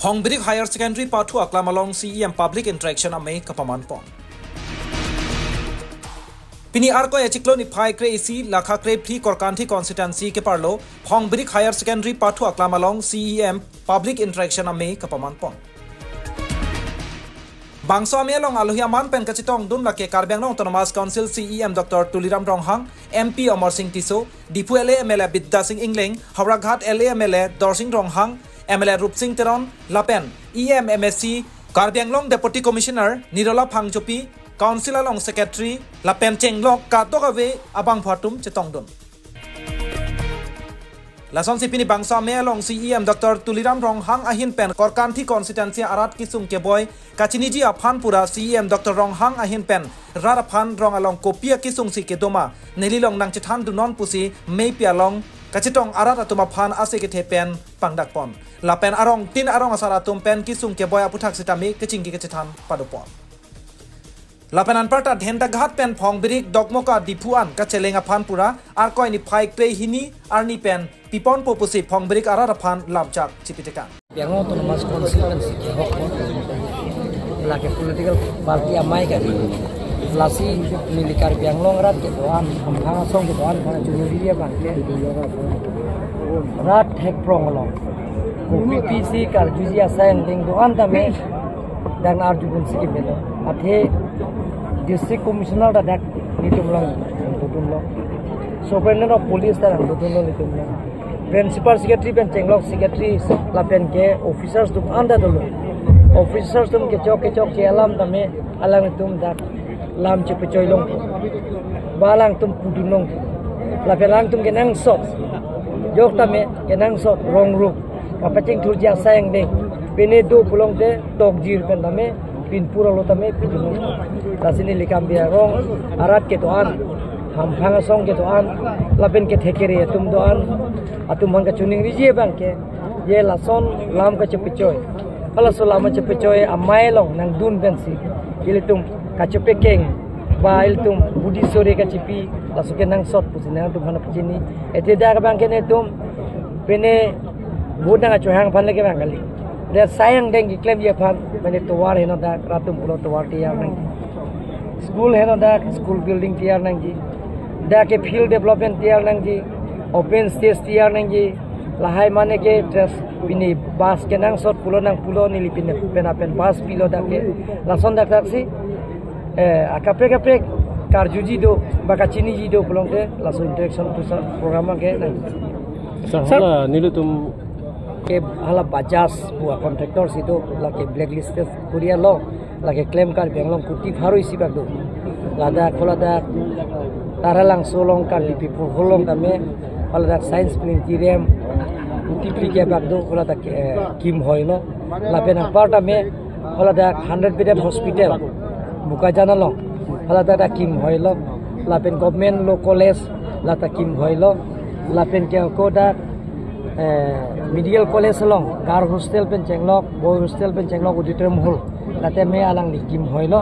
Hongbirik Higher Secondary Part 2 Aklamalong CEM Public Interaction Ame Kapamanpon. Pini arko ya cikloni phai kre isi lakha kre phi korkanthi constituency ke parlo Hongbirik Higher Secondary Part 2 Aklamalong CEM Public Interaction Ame Kapamanpon. Bangso ame long aluhiaman pen kachitong dun lake Karbiang Autonomous Council CEM Dr. Tuliram Ronghang, MP Amar Singh Tiso, Dipu LA MLA Bidda Singh Ingling, Hauraghat LA MLA Dorsing Ronghang, MLA Rup Singh Teron, Lapen, EM MSC, Karbiang Long Deputy Commissioner, Nirola Phangchopi, Council Long Secretary, Lapen Chenglok Katokave, Abang Phatum Chetong Dun. Lason sipini bangsa ame long CEM Dr. Tuliram Ronghang ahin pen korkanthi constituency arat kisung ke boy kachiniji aphan pura CEM Dr. Ronghang ahin pen raraphan rong along kopia kisung si ke doma nelilong nang chithan dunon pusi mei pialong kachitong arat atuma phan ase ke thepen pangdak pon lapen arong tin arong asaratum pen kisung ke boy aputhak sitami kechingki ke chithan padupon. Lapanan parta dhenda ghat pen Hongbirik dogmoka dipuan kachelenga phan pura arkoi ni phai kre hini arni pen pipon popusi Hongbirik arara phan labjak chipiteka. Yang autonomous constituency ke hokko lake political party amai ka lasi milikar biang longrat ke doan hamhanga song ke doan kana juriya ban ke rat hek pronglong PPC kar juzia sain ding doan tame dan arjun sikit belo athe district commissioner da dak nitumlong superintendent of police da nitumlong principal secretary pen chenglok secretary lapen ke officers dum anda dulu officers dum ke chok ke alam tame alang tum dak lam che pechoilong balang tum pudunong lapen lang tum ke nang sot yok tame ke nang sot rong ru kapaching thurja sayang de pene do pulong de tokjir pen tame pin pura lo tame pidunong tasini likam biarong arat ke toan ham phanga song ke toan lapen ke thekere tum doan atum hangka chuning rije bang ke ye lason lam ka chepichoy ala so lam chepichoy amai long nang dun bensi ilitum ka chepekeng ba ilitum budi sore ka chepi lasuke nang sot pusina tum hana pchini ete da ka bang ke ne tum pene budang chohang phan leke bang kali de sayang deng claim ye phan mane towar heno da ratum pulo towar tiar nang school heno da school building tiar nang ji da ke field development tiar nang ji open stage tiar nang ji lahai mane ke dress bini bas ke nang sot pulo nili pin pen bas pilo da ke lason da taksi akapre karjuji do bakachini ji do pulong ke lason interaction tu program ke nang sahala nilutum ke hala bajas buah kontraktor situ lake blacklisted kuria lo lake claim kar benglong kuti harui sibak do lada kolada taralang solong kar di people holong kame kolada science planetarium kuti plike bak do kolada kim hoilo lapena parta me kolada 100 bed hospital buka jana lo kolada kim hoilo lapen government lo college lata kim hoilo lapen ke koda medical college long gar hostel pen chenglok boy hostel pen chenglok auditorium hall late me alang likim hoilo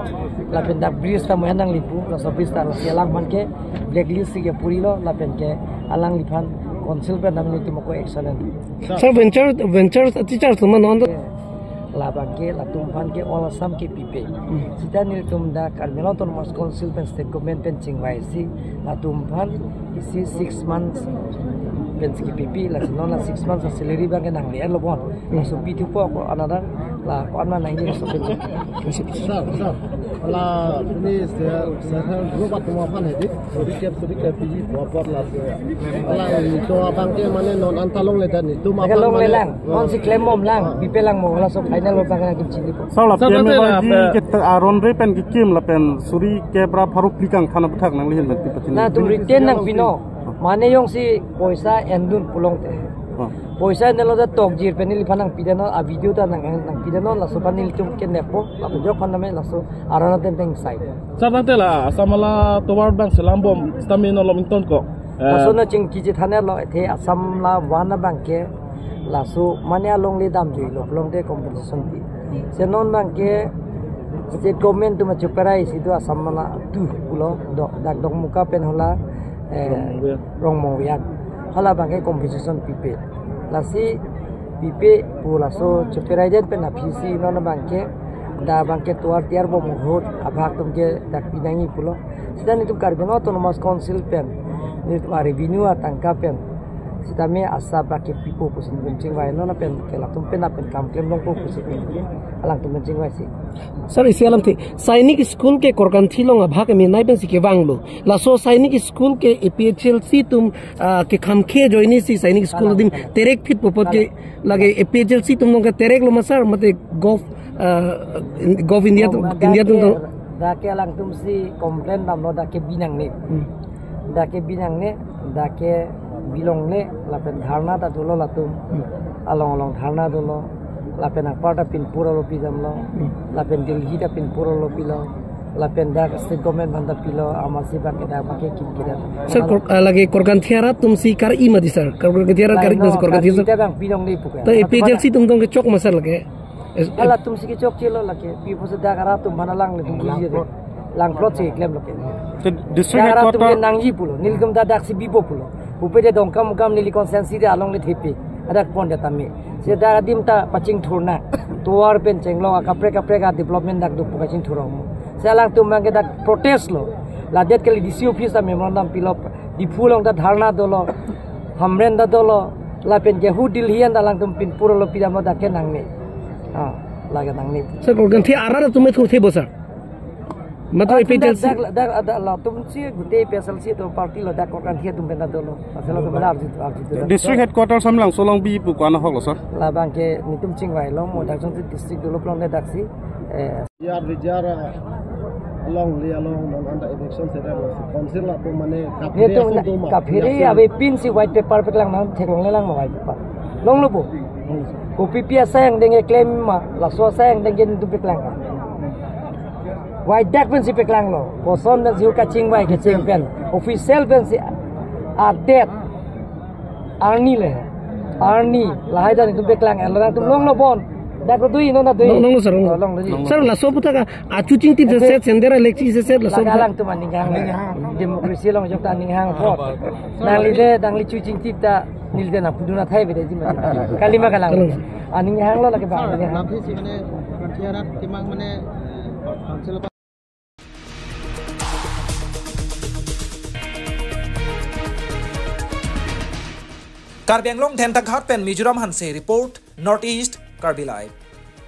lapen dak bridge ta mohanang lipu la service ta selang man ke blacklist ke purilo lapen ke alang liphan council pen namni timoko excellent sir venture teacher tuman on labang ke latum phan ke all assam ke pipe sita ni tum da Karbiang Autonomous Council pen state government pen chingwai si latum phan isi 6 months penski pipi la sinona 6 months salary bang ke nang lian lo bon so pitu po ko another la kon na nang ni so pen la ni se group atuma phan hedi sori ke piji popor la ala ni to abang ke mane non antalong le dan ni tu ma long le lang kon si claim mom lang pipe lang mo la so final lo bang ke chini po sala pem ji ke aron re pen ki kim la pen suri ke bra pharu plikang khana buthak nang lihen pen pati na tu retain nang pino mane yong si poisa endun pulong te poisa nelo da tokjir penili phanang pidano a video ta nang pidano la so panil tum ke nepo la jo phaname la so arana ten teng side sabang tela asamala towar bang selambom stamina lomington ko so na ching kiji thane lo the asam la wana bang ke la so mane along le dam jui lo pulong te competition ti senon bang ke state government tu ma chuparai situ asam la tu pulo dak dok muka pen hola rong mo yan hala bang ke competition pipe lasi pipe pula so chupiraiden pen na PC no na bangke da bangke tuar tiar bo mohot abhak tumke dak pinangi pulo sidan itu Carbino Autonomous Council pen itu revenue atangka pen sidame asa bake pipo pusin jing wai no na pen kela tum pen apen kam klem long ko pusin alang tum jing wai si sir इसे आलम थे सैनिक स्कूल के कोरकंथी लोग भाग में नाइबन सिके वांगलो लासो सैनिक स्कूल के एपीएचएलसी तुम के खमखे जोइनी सी सैनिक स्कूल दिन तेरेक फिट पोपत के लगे एपीएचएलसी तुम लोग का तेरेक लो मसर मते गॉफ इंडिया तुम तो दाके alang tum si komplain namno dake binang ne dake bilong ne lapen dharna ta dolo latum along dharna dolo lapen akparta pin pura lo pijamlo lapen Delhi ta pin pura lo pilo lapen dak state government banda pilo amasi ba ke da ke kin kira sir लगे कोरकंथियारा तुम सी कर ई मदी सर कोरकंथियारा कर कोरकंथियारा ta bang bilong ne puka तो एपीएचएलसी तुम के चौक मसर लगे ala tum si ke chok chelo lake pipo se da kara tum mana lang le tum ji de lang plot se klem lo ke district kara tum headquarter nangji pulo nilgam da dak si bipo pulo upede dongkam kam nili konsensi de along le thepe adak pon de tamme se da dim ta paching thurna tuar pen chenglo kapre ka development dak du paching thurong se lang tum mang ke dak protest lo la det ke DC office ta memorandum pilo di phulong da dharna dolo hamren da dolo la pen je hu dil hian da lang tum pin puro lo pidam da ke nang ne lagi nang ni sir कोरकंथियारा तुम्हें थोड़े थे बोसर मतलब एपीएचएलसी dak la tum si gute pesal si to party lo dak kan thia tum benda dolo asal to bela arjit district headquarter samlang solong bi pu kwana hok lo sir la bangke nitum chingwai lo mo dak district development le dak si biar along non anda election sera council la to mane kapire abe pin si white paper pe lang nam thekong le lang ma white paper long lo bo kopi pia sayang denge claim ma la so sayang denge tu pe lang white dak pen si pe lang lo poson na ziu ka chingwai ke ching pen official pen si adet arni lahai da tu pe lang lang tu long lo bon dak dui no na dui no sir long lo ji sir लसो पुता का आचुचिंग ती से सेंदरा लेक्ची से लसो lang tu maning hang demokrasi long jok ta ning hang pot dangli cucing tip ta nil de na puduna thai be ji ma kalima kalang aning hang lo lagi ba nanti si mane tiarat timang mane council Karbi Anglong Ten Takhat Pen Mizoram Hanse report Northeast Karbi Live.